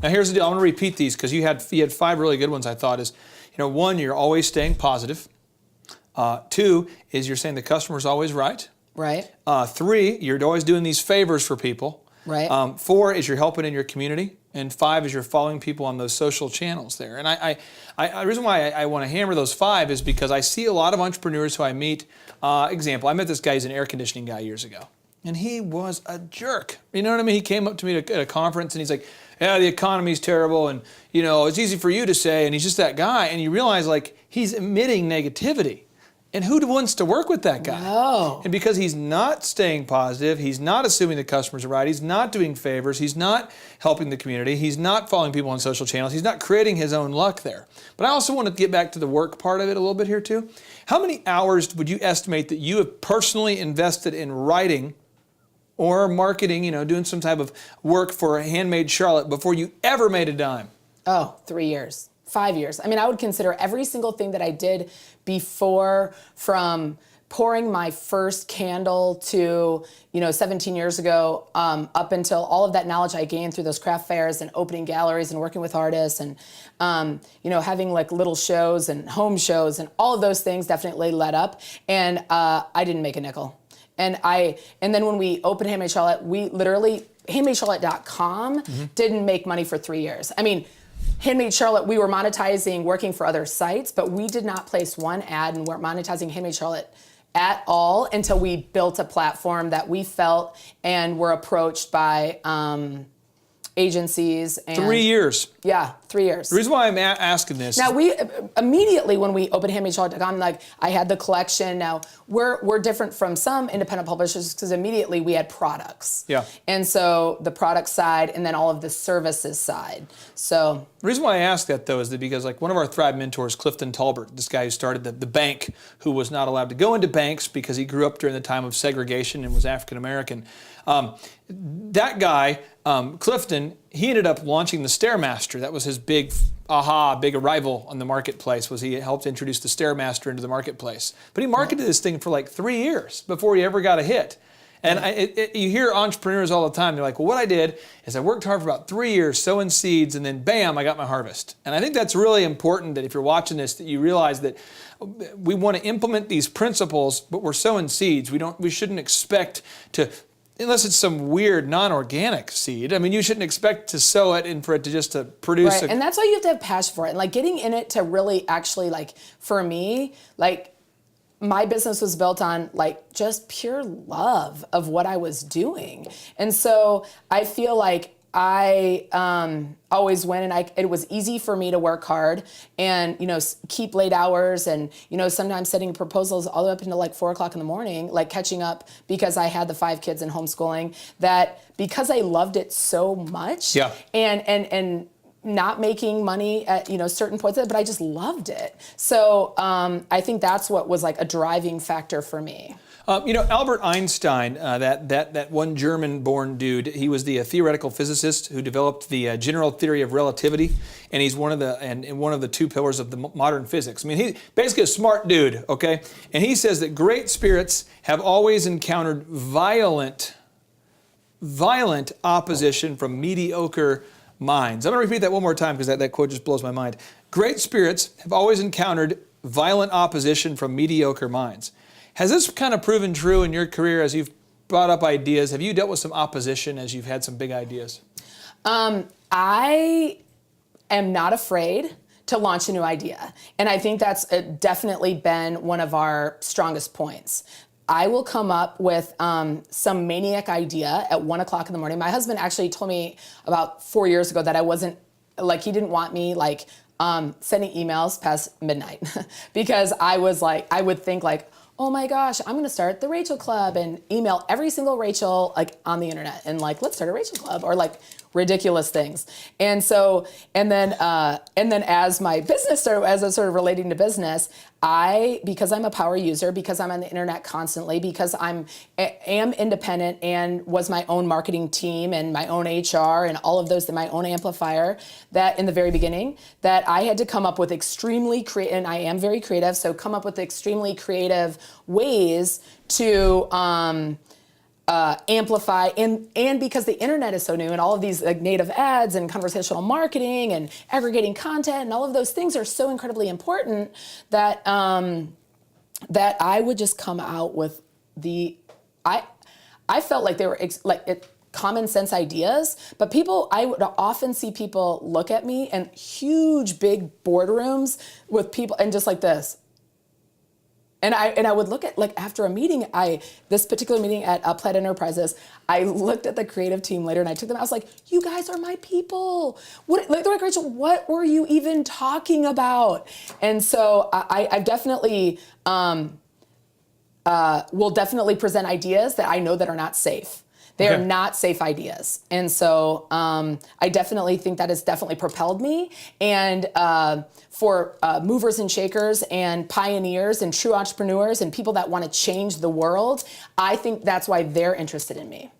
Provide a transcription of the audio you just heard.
Now here's the deal. I'm going to repeat these because you had 5 really good ones. I thought is, 1, you're always staying positive. 2 is you're saying the customer's always right. Right. 3, you're always doing these favors for people. Right. 4 is you're helping in your community, and 5 is you're following people on those social channels there. And the reason why I want to hammer those 5 is because I see a lot of entrepreneurs who I meet. Example, I met this guy, he's an air conditioning guy years ago, and he was a jerk. You know what I mean? He came up to me at a conference, and he's like, yeah, the economy's terrible, and it's easy for you to say, and he's just that guy, and you realize like he's emitting negativity. And who wants to work with that guy? No. And because he's not staying positive, he's not assuming the customers are right, he's not doing favors, he's not helping the community, he's not following people on social channels, he's not creating his own luck there. But I also want to get back to the work part of it a little bit here too. How many hours would you estimate that you have personally invested in writing or marketing, doing some type of work for Handmade Charlotte before you ever made a dime? Oh, 3 years. 5 years. I mean, I would consider every single thing that I did before, from pouring my first candle to, 17 years ago, up until all of that knowledge I gained through those craft fairs and opening galleries and working with artists and, having like little shows and home shows and all of those things definitely led up. And I didn't make a nickel. And then when we opened Handmade Charlotte, we literally, handmadecharlotte.com didn't make money for 3 years. I mean, Handmade Charlotte, we were monetizing working for other sites, but we did not place one ad and weren't monetizing Handmade Charlotte at all until we built a platform that we felt and were approached by agencies. And 3 years. Yeah, 3 years. The reason why I'm asking this. Now we immediately when we opened handmadecharlotte.com, like I had the collection. Now we're different from some independent publishers because immediately we had products. Yeah. And so the product side and then all of the services side. So the reason why I ask that though is that because like one of our Thrive mentors, Clifton Talbert, this guy who started the bank, who was not allowed to go into banks because he grew up during the time of segregation and was African American. That guy, Clifton, he ended up launching the Stairmaster. That was his big arrival on the marketplace, was he helped introduce the Stairmaster into the marketplace. But he marketed this thing for like 3 years before he ever got a hit. And you hear entrepreneurs all the time, they're like, well, what I did is I worked hard for about 3 years sowing seeds and then bam, I got my harvest. And I think that's really important that if you're watching this, that you realize that we want to implement these principles, but we're sowing seeds. We shouldn't expect to, unless it's some weird non-organic seed. I mean, you shouldn't expect to sow it and for it to just to produce. Right, and that's why you have to have passion for it. And like getting in it to really actually like, for me, like my business was built on like just pure love of what I was doing. And so I feel like I always went, and it was easy for me to work hard and, keep late hours and, sometimes setting proposals all the way up until like 4 o'clock in the morning, like catching up because I had the 5 kids and homeschooling, that because I loved it so much and not making money at, certain points, but I just loved it. So I think that's what was like a driving factor for me. Albert Einstein, that one German-born dude, he was the theoretical physicist who developed the general theory of relativity, and he's one of the 2 pillars of the modern physics. I mean, he's basically a smart dude, okay? And he says that great spirits have always encountered violent opposition from mediocre minds. I'm going to repeat that one more time because that quote just blows my mind. Great spirits have always encountered violent opposition from mediocre minds. Has this kind of proven true in your career as you've brought up ideas? Have you dealt with some opposition as you've had some big ideas? I am not afraid to launch a new idea. And I think that's definitely been one of our strongest points. I will come up with some maniac idea at 1 o'clock in the morning. My husband actually told me about 4 years ago that I wasn't, like, he didn't want me like sending emails past midnight because I was like, I would think like, oh my gosh, I'm gonna start the Rachel Club and email every single Rachel like on the internet and like, let's start a Rachel Club or like ridiculous things. And then as my business started, as I started relating to business, because I'm a power user, because I'm on the internet constantly, because am independent and was my own marketing team and my own HR and all of those, my own amplifier, that in the very beginning, that I had to come up with extremely creative, and I am very creative, so come up with extremely creative ways to amplify, and because the internet is so new and all of these like native ads and conversational marketing and aggregating content and all of those things are so incredibly important that that I would just come out with I felt like they were common sense ideas, but I would often see people look at me in huge, big boardrooms with people and just like this. And I would look at, like, after a meeting, this particular meeting at Plaid Enterprises, I looked at the creative team later and I took them, I was like, you guys are my people. They're like, Rachel, what were you even talking about? And so I definitely will definitely present ideas that I know that are not safe. They are not safe ideas. And so I definitely think that has definitely propelled me. And for movers and shakers and pioneers and true entrepreneurs and people that want to change the world, I think that's why they're interested in me.